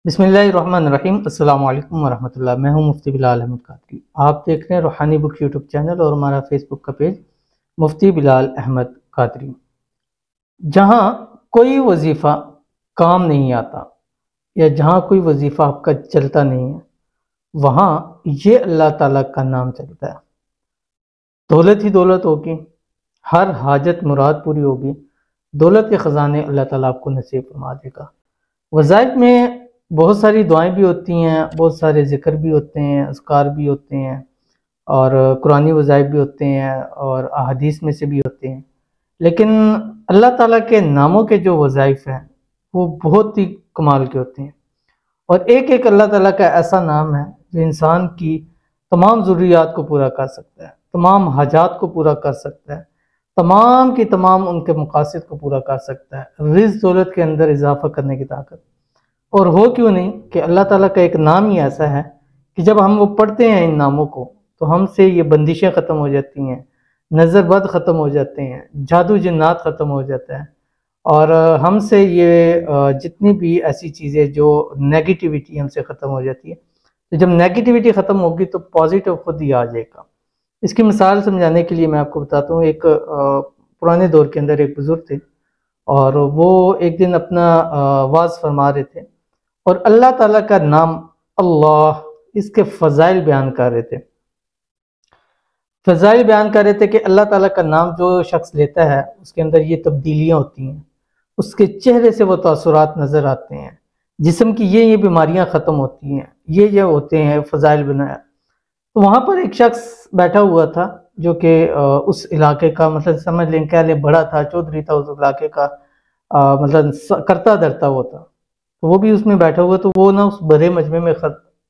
بسم اللہ الرحمن الرحیم۔ السلام علیکم ورحمۃ اللہ۔ میں ہوں مفتی بلال احمد قادری۔ آپ دیکھ رہے ہیں روحانی بک یوٹیوب چینل اور ہمارا فیس بک کا پیج مفتی بلال احمد قادری۔ جہاں کوئی وظیفہ کام نہیں آتا یا جہاں کوئی وظیفہ آپ کا چلتا نہیں ہے، وہاں یہ اللہ تعالیٰ کا نام چلتا ہے۔ دولت ہی دولت ہوگی، ہر حاجت مراد پوری ہوگی، دولت کے خزانے اللہ تعالیٰ آپ کو نصیب فرما دے گا۔ وظائف میں بہت ساری دعائیں بھی ہوتی ہیں، بہت سارے ذکر بھی ہوتے ہیں، اذکار بھی ہوتے ہیں، اور قرآنی وظائف بھی ہوتے ہیں اور احادیث میں سے بھی ہوتے ہیں، لیکن اللہ تعالیٰ کے ناموں کے جو وظائف ہیں وہ بہت ہی کمال کے ہوتے ہیں، اور ایک ایک اللہ تعالیٰ کا ایسا نام ہے جو انسان کی تمام ضروریات کو پورا کر سکتا ہے، تمام حاجات کو پورا کر سکتا ہے، تمام کی تمام ان کے مقاصد کو پورا کر سکتا ہے، رزق دولت کے اندر اضافہ کرنے کی طاقت۔ اور ہو کیوں نہیں کہ اللہ تعالیٰ کا ایک نام ہی ایسا ہے کہ جب ہم وہ پڑھتے ہیں ان ناموں کو تو ہم سے یہ بندشیں ختم ہو جاتی ہیں، نظر بد ختم ہو جاتے ہیں، جادو جنات ختم ہو جاتا ہے، اور ہم سے یہ جتنی بھی ایسی چیزیں جو نیگیٹیوٹی ہم سے ختم ہو جاتی ہے۔ تو جب نیگیٹیوٹی ختم ہوگی تو پازیٹیو خود ہی آ جائے گا۔ اس کی مثال سمجھانے کے لیے میں آپ کو بتاتا ہوں، ایک پرانے دور کے اندر ایک بزرگ تھے، اور وہ ایک دن اپنا واعظ فرما رہے تھے، اور اللہ تعالیٰ کا نام اللہ، اس کے فضائل بیان کر رہے تھے۔ فضائل بیان کر رہے تھے کہ اللہ تعالیٰ کا نام جو شخص لیتا ہے اس کے اندر یہ تبدیلیاں ہوتی ہیں، اس کے چہرے سے وہ تاثرات نظر آتے ہیں، جسم کی یہ بیماریاں ختم ہوتی ہیں، یہ ہوتے ہیں فضائل بنایا۔ تو وہاں پر ایک شخص بیٹھا ہوا تھا جو کہ اس علاقے کا مطلب سمجھ لیں کہہ لیں بڑا تھا، چودھری تھا اس علاقے کا، مطلب کرتا دھرتا وہ تھا۔ تو وہ بھی اس میں بیٹھا ہوا، تو وہ نا اس بڑے مجمع میں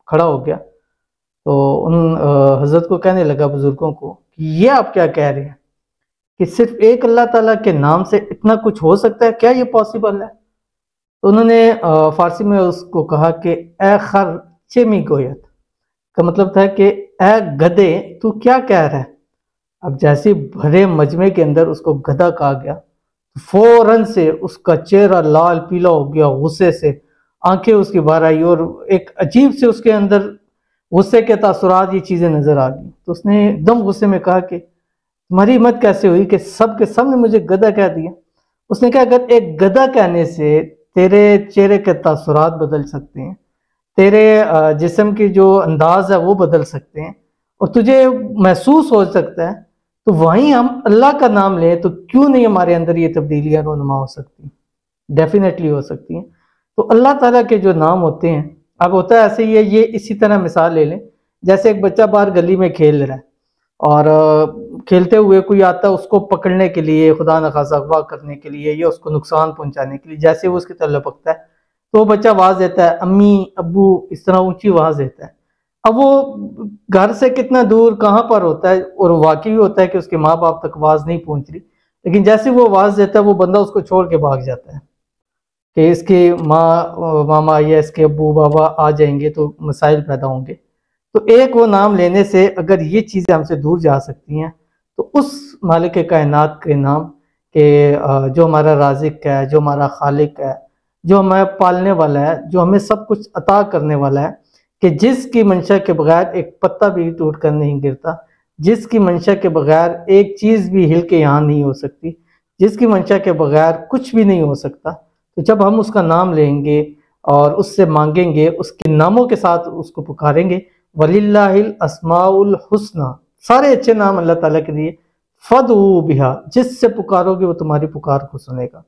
کھڑا ہو گیا، تو ان حضرت کو کہنے لگا، بزرگوں کو، کہ یہ آپ کیا کہہ رہے ہیں کہ صرف ایک اللہ تعالیٰ کے نام سے اتنا کچھ ہو سکتا ہے، کیا یہ پاسبل ہے؟ تو انہوں نے فارسی میں اس کو کہا کہ اے خر چمی گویت، کا مطلب تھا کہ اے گدے تو کیا کہہ رہا ہے؟ اب جیسے بھرے مجمع کے اندر اس کو گدھا کہا گیا، فوراً سے اس کا چہرہ لال پیلا ہو گیا، غصے سے آنکھیں اس کی باہر آئی، اور ایک عجیب سے اس کے اندر غصے کے تاثرات، یہ چیزیں نظر آ گئی۔ تو اس نے ایک دم غصے میں کہا کہ تمہاری ہمت کیسے ہوئی کہ سب کے سب نے مجھے گدھا کہہ دیا؟ اس نے کہا اگر ایک گدھا کہنے سے تیرے چہرے کے تاثرات بدل سکتے ہیں، تیرے جسم کی جو انداز ہے وہ بدل سکتے ہیں، اور تجھے محسوس ہو سکتا ہے، تو وہیں ہم اللہ کا نام لیں تو کیوں نہیں ہمارے اندر یہ تبدیلیاں رونما ہو سکتی؟ ڈیفینیٹلی ہو سکتی ہیں۔ تو اللہ تعالیٰ کے جو نام ہوتے ہیں، اب ہوتا ہے ایسے ہی ہے، یہ اسی طرح مثال لے لیں، جیسے ایک بچہ باہر گلی میں کھیل رہا ہے، اور کھیلتے ہوئے کوئی آتا ہے اس کو پکڑنے کے لیے، خدا نخواستہ اغوا کرنے کے لیے یا اس کو نقصان پہنچانے کے لیے، جیسے وہ اس کی طرف لپکتا ہے تو وہ بچہ آواز دیتا ہے، امی ابو، اس طرح اونچی آواز دیتا ہے۔ اب وہ گھر سے کتنا دور کہاں پر ہوتا ہے، اور واقعی ہوتا ہے کہ اس کے ماں باپ تک آواز نہیں پہنچ رہی، لیکن جیسے وہ آواز دیتا ہے وہ بندہ اس کو چھوڑ کے بھاگ جاتا ہے کہ اس کے ماں ماما یا اس کے ابو بابا آ جائیں گے تو مسائل پیدا ہوں گے۔ تو ایک وہ نام لینے سے اگر یہ چیزیں ہم سے دور جا سکتی ہیں، تو اس مالک کائنات کے نام کہ جو ہمارا رازق ہے، جو ہمارا خالق ہے، جو ہمیں پالنے والا ہے، جو ہمیں سب کچھ عطا کرنے والا ہے، کہ جس کی منشا کے بغیر ایک پتا بھی ٹوٹ کر نہیں گرتا، جس کی منشا کے بغیر ایک چیز بھی ہل کے یہاں نہیں ہو سکتی، جس کی منشا کے بغیر کچھ بھی نہیں ہو سکتا، تو جب ہم اس کا نام لیں گے اور اس سے مانگیں گے، اس کے ناموں کے ساتھ اس کو پکاریں گے، وَلِلَّهِ الْأَسْمَاءُ الْحُسْنَى، سارے اچھے نام اللہ تعالیٰ کے لیے، فَادْعُوا بِهَا، جس سے پکارو گے وہ تمہاری پکار کو سنے گا۔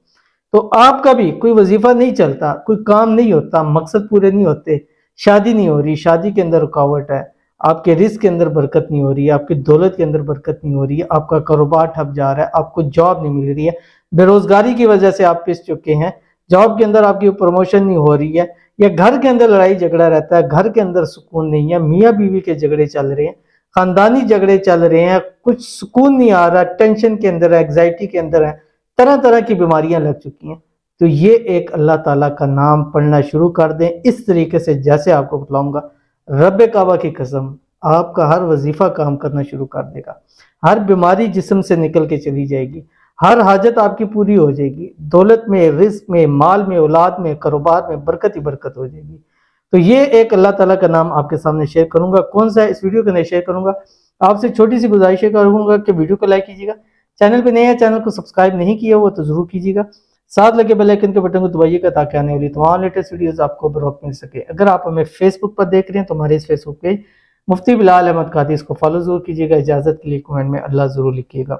تو آپ کا بھی کوئی وظیفہ نہیں چلتا، کوئی کام نہیں ہوتا، مقصد پورے نہیں ہوتے، شادی نہیں ہو رہی، شادی کے اندر رکاوٹ ہے، آپ کے رزق کے اندر برکت نہیں ہو رہی ہے، آپ کی دولت کے اندر برکت نہیں ہو رہی ہے، آپ کا کاروبار ٹھپ جا رہا ہے، آپ کو جاب نہیں مل رہی ہے، بے روزگاری کی وجہ سے آپ پس چکے ہیں، جاب کے اندر آپ کی پروموشن نہیں ہو رہی ہے، یا گھر کے اندر لڑائی جھگڑا رہتا ہے، گھر کے اندر سکون نہیں ہے، میاں بیوی کے جھگڑے چل رہے ہیں، خاندانی جھگڑے چل رہے ہیں، کچھ سکون نہیں آ رہا، ٹینشن کے اندر ہے، ایگزائٹی کے اندر ہے، طرح طرح کی بیماریاں لگ چکی ہیں، تو یہ ایک اللہ تعالیٰ کا نام پڑھنا شروع کر دیں اس طریقے سے جیسے آپ کو بتلاؤں گا۔ رب کعبہ کی قسم، آپ کا ہر وظیفہ کام کرنا شروع کر دے گا، ہر بیماری جسم سے نکل کے چلی جائے گی، ہر حاجت آپ کی پوری ہو جائے گی، دولت میں، رزق میں، مال میں، اولاد میں، کاروبار میں برکت ہی برکت ہو جائے گی۔ تو یہ ایک اللہ تعالیٰ کا نام آپ کے سامنے شیئر کروں گا. کون سا ہے اس ویڈیو کے اندر شیئر کروں گا. آپ سے چھوٹی سی گزارش کروں گا کہ ویڈیو کو لائک کیجیے گا. چینل پہ نئے ہیں، چینل کو سبسکرائب نہیں کیا ہوا تو ضرور کیجیے گا. ساتھ لگے بیل آئیکن کے بٹن کو دبائیے گا تاکہ آنے والی تمام لیٹسٹ ویڈیوز آپ کو بروقت مل سکے. اگر آپ ہمیں فیس بک پر دیکھ رہے ہیں تو ہمارے اس فیس بک پیج مفتی بلال احمد قادری، اس کو فالو ضرور کیجیے گا. اجازت کے لیے کمنٹ میں اللہ ضرور لکھیے گا.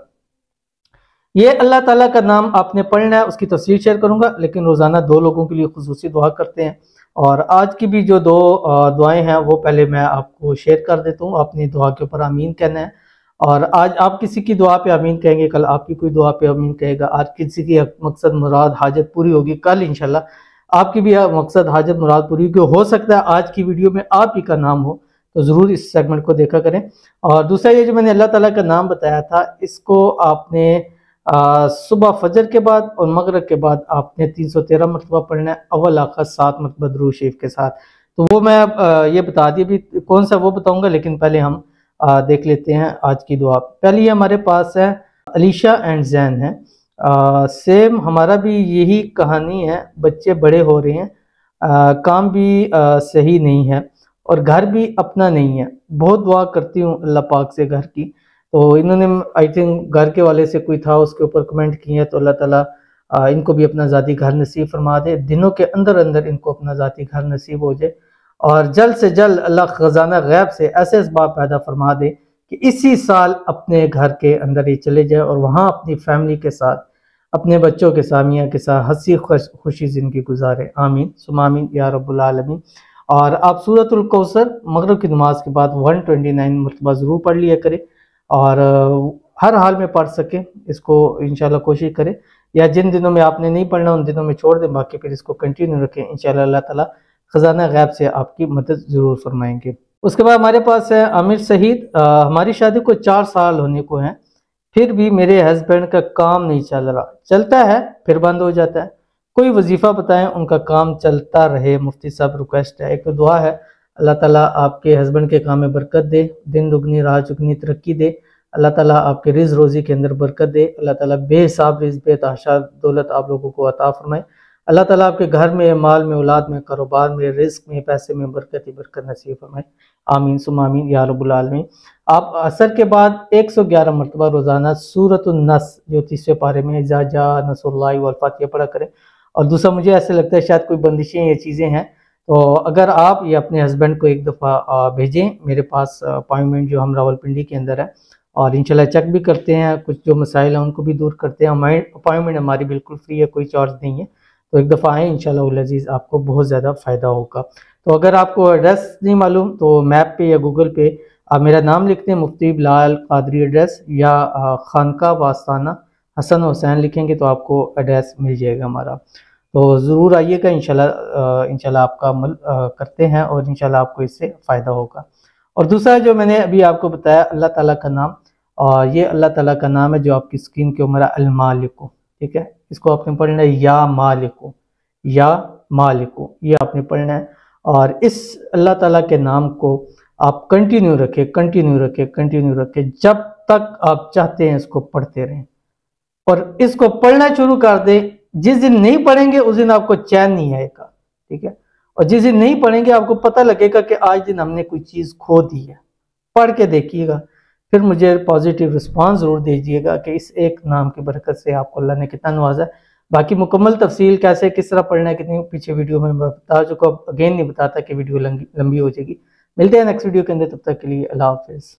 یہ اللہ تعالیٰ کا نام آپ نے پڑھنا ہے، اس کی تفصیل شیئر کروں گا، لیکن روزانہ 2 لوگوں کے لیے خصوصی دعا کرتے ہیں. اور آج کی بھی جو 2 دعائیں ہیں وہ پہلے میں آپ کو شیئر کر دیتا ہوں. اپنی دعا کے اوپر آمین کہنا ہے. اور آج آپ کسی کی دعا پہ آمین کہیں گے، کل آپ کی کوئی دعا پہ آمین کہے گا. آج کسی کی مقصد مراد حاجت پوری ہوگی، کل انشاءاللہ آپ کی بھی مقصد حاجت مراد پوری ہوگی. ہو سکتا ہے آج کی ویڈیو میں آپ ہی کا نام ہو، تو ضرور اس سیگمنٹ کو دیکھا کریں. اور دوسرا یہ جو میں نے اللہ تعالیٰ کا نام بتایا تھا، اس کو آپ نے صبح فجر کے بعد اور مغرب کے بعد آپ نے 313 مرتبہ پڑھنا ہے، اول آخر 7 مرتبہ درود شریف کے ساتھ. تو وہ میں یہ بتا دی بھی کون سا وہ بتاؤں گا، لیکن پہلے ہم دیکھ لیتے ہیں آج کی دعا. پہلی ہمارے پاس ہے علیشہ اینڈ زین ہے. سیم ہمارا بھی یہی کہانی ہے. بچے بڑے ہو رہے ہیں، کام بھی صحیح نہیں ہے اور گھر بھی اپنا نہیں ہے. بہت دعا کرتی ہوں اللہ پاک سے گھر کی. تو انہوں نے آئی تھنک گھر کے والے سے کوئی تھا، اس کے اوپر کمنٹ کیے ہیں. تو اللہ تعالیٰ ان کو بھی اپنا ذاتی گھر نصیب فرما دے. دنوں کے اندر ان کو اپنا ذاتی گھر نصیب ہو جائے، اور جلد سے جلد اللہ خزانہ غیب سے ایسے اسباب پیدا فرما دے کہ اسی سال اپنے گھر کے اندر ہی چلے جائے اور وہاں اپنی فیملی کے ساتھ، اپنے بچوں کے سامیہ کے ساتھ ہنسی خوشی زندگی گزارے. آمین ثم آمین یا رب العالمین. اور آپ سورۃ الکوثر مغرب کی نماز کے بعد 129 مرتبہ ضرور پڑھ لیا کریں، اور ہر حال میں پڑھ سکیں اس کو انشاءاللہ کوشش کریں. یا جن دنوں میں آپ نے نہیں پڑھنا ان دنوں میں چھوڑ دیں، باقی پھر اس کو کنٹینیو رکھیں. انشاءاللہ اللہ تعالیٰ خزانہ غیب سے آپ کی مدد ضرور فرمائیں گے. اس کے بعد ہمارے پاس ہے عامر شہید. ہماری شادی کو 4 سال ہونے کو ہیں، پھر بھی میرے ہسبینڈ کا کام نہیں چل رہا. چلتا ہے پھر بند ہو جاتا ہے. کوئی وظیفہ بتائیں ان کا کام چلتا رہے. مفتی صاحب ریکویسٹ ہے. ایک تو دعا ہے اللہ تعالیٰ آپ کے ہسبینڈ کے کام میں برکت دے، دن دگنی رات چگنی ترقی دے. اللہ تعالیٰ آپ کے رزق روزی کے اندر برکت دے. اللہ تعالیٰ بے حساب رزق بے تحاشا دولت آپ لوگوں کو عطا فرمائے. اللہ تعالیٰ آپ کے گھر میں، مال میں، اولاد میں، کاروبار میں، رزق میں، پیسے میں برکت ہی برکت نصیب فرمائے. آمین ثم آمین یا رب العالمین. آپ عصر کے بعد 111 مرتبہ روزانہ سورۃ النصر جو 30ویں پارے میں اذا جاء نصر اللہ والفتح پڑھا کریں. اور دوسرا مجھے ایسے لگتا ہے شاید کوئی بندشیں یہ چیزیں ہیں، تو اگر آپ یہ اپنے ہسبینڈ کو ایک دفعہ بھیجیں میرے پاس اپائنٹمنٹ جو ہم راولپنڈی کے اندر ہے، اور انشاءاللہ چیک بھی کرتے ہیں، کچھ جو مسائل ہیں ان کو بھی دور کرتے ہیں. اپائنٹمنٹ ہماری بالکل فری ہے، کوئی چارج نہیں ہے. تو ایک دفعہ آئیں انشاءاللہ العزیز، آپ کو بہت زیادہ فائدہ ہوگا. تو اگر آپ کو ایڈریس نہیں معلوم تو میپ پہ یا گوگل پہ آپ میرا نام لکھتے ہیں مفتی بلال قادری ایڈریس، یا خانقاہ واستانہ حسن حسین لکھیں گے تو آپ کو ایڈریس مل جائے گا ہمارا. تو ضرور آئیے گا انشاءاللہ آپ کا عمل کرتے ہیں اور انشاءاللہ آپ کو اس سے فائدہ ہوگا. اور دوسرا جو میں نے ابھی آپ کو بتایا اللہ تعالیٰ کا نام، اور یہ اللہ تعالیٰ کا نام ہے جو آپ کی اسکرین کے اوپر ہے المالک. ٹھیک ہے، اس کو آپ نے پڑھنا ہے یا مالک، یا مالک، یہ آپ نے پڑھنا ہے. اور اس اللہ تعالیٰ کے نام کو آپ کنٹینیو رکھیں جب تک آپ چاہتے ہیں اس کو پڑھتے رہیں، اور اس کو پڑھنا شروع کر دیں. جس دن نہیں پڑھیں گے اس دن آپ کو چین نہیں آئے گا. ٹھیک ہے، اور جس دن نہیں پڑھیں گے آپ کو پتہ لگے گا کہ آج دن ہم نے کوئی چیز کھو دی ہے. پڑھ کے دیکھیے گا، پھر مجھے پازیٹیو رسپانس ضرور دیجیے گا کہ اس ایک نام کی برکت سے آپ کو اللہ نے کتنا نوازا ہے. باقی مکمل تفصیل کیسے کس طرح پڑھنا ہے کتنی پیچھے ویڈیو میں بتا چکا، اگین نہیں بتاتا کہ ویڈیو لمبی ہو جائے گی. ملتے ہیں نیکسٹ ویڈیو کے اندر، تب تک کے لیے اللہ حافظ.